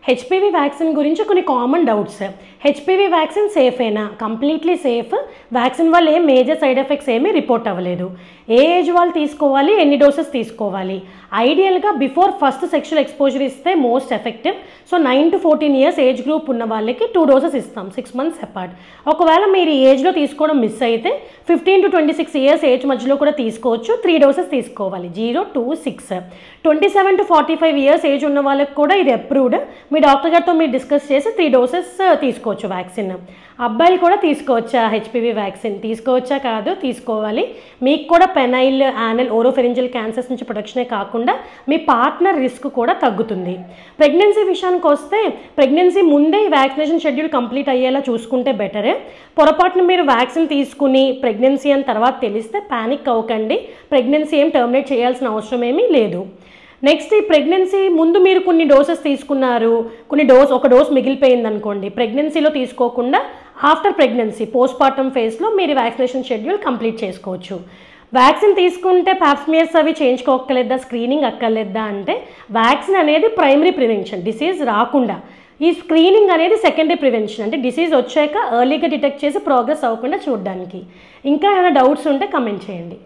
HPV vaccine గురించి కొన్ని common doubts. HPV vaccine సేఫేనా? Completely safe. వ్యాక్సిన్ వల్ల ఏం మేజర్ సైడ్ ఎఫెక్ట్స్ ఏమీ రిపోర్ట్ అవ్వలేదు. ఏ ఏజ్ వాళ్ళు తీసుకోవాలి, ఎన్ని డోసెస్ తీసుకోవాలి? ఐడియల్గా బిఫోర్ ఫస్ట్ సెక్షువల్ ఎక్స్పోజర్ ఇస్తే most effective. So 9 to 14 years age group ఉన్న వాళ్ళకి 2 doses ఇస్తాం 6 months అపార్ట్. ఒకవేళ మీరు ఈ ఏజ్లో తీసుకోవడం మిస్ అయితే 15 to 26 years ఏజ్ మధ్యలో కూడా తీసుకోవచ్చు. 3 doses తీసుకోవాలి, 0, 2, 6. 27 to 45 years ఏజ్ ఉన్న వాళ్ళకి కూడా ఇది అప్రూవ్డ్. మీ డాక్టర్ గారితో మీరు డిస్కస్ చేసి 3 doses తీసుకోవచ్చు వ్యాక్సిన్. అబ్బాయిలు కూడా తీసుకోవచ్చా హెచ్పివి వ్యాక్సిన్? తీసుకోవచ్చా కాదు, తీసుకోవాలి. మీకు కూడా పెనైల్, యానల్, ఓరోఫెరింజియల్ క్యాన్సర్స్ నుంచి ప్రొటెక్షనే కాకుండా మీ పార్ట్నర్ రిస్క్ కూడా తగ్గుతుంది. ప్రెగ్నెన్సీ విషయానికి వస్తే ప్రెగ్నెన్సీ ముందే ఈ వ్యాక్సినేషన్ షెడ్యూల్ కంప్లీట్ అయ్యేలా చూసుకుంటే బెటరే. పొరపాటున మీరు వ్యాక్సిన్ తీసుకుని ప్రెగ్నెన్సీ అని తర్వాత తెలిస్తే ప్యానిక్ అవ్వకండి. ప్రెగ్నెన్సీ ఏం టర్మినేట్ చేయాల్సిన అవసరం ఏమీ లేదు. నెక్స్ట్, ఈ ప్రెగ్నెన్సీ ముందు మీరు కొన్ని డోసెస్ తీసుకున్నారు, ఒక డోస్ మిగిలిపోయింది అనుకోండి, ప్రెగ్నెన్సీలో తీసుకోకుండా ఆఫ్టర్ ప్రెగ్నెన్సీ పోస్ట్మార్టం ఫేజ్లో మీరు వ్యాక్సినేషన్ షెడ్యూల్ కంప్లీట్ చేసుకోవచ్చు. వ్యాక్సిన్ తీసుకుంటే పాప్స్మియర్స్ అవి చేయించుకోక్కర్లేదా, స్క్రీనింగ్ అక్కర్లేదా అంటే వ్యాక్సిన్ అనేది ప్రైమరీ ప్రివెన్షన్ డిసీజ్ రాకుండా. ఈ స్క్రీనింగ్ అనేది సెకండరీ ప్రివెన్షన్, అంటే డిసీజ్ వచ్చాక ఎర్లీగా డిటెక్ట్ చేసి ప్రోగ్రెస్ అవ్వకుండా చూడడానికి. ఇంకా ఏమైనా డౌట్స్ ఉంటే కమెంట్ చేయండి.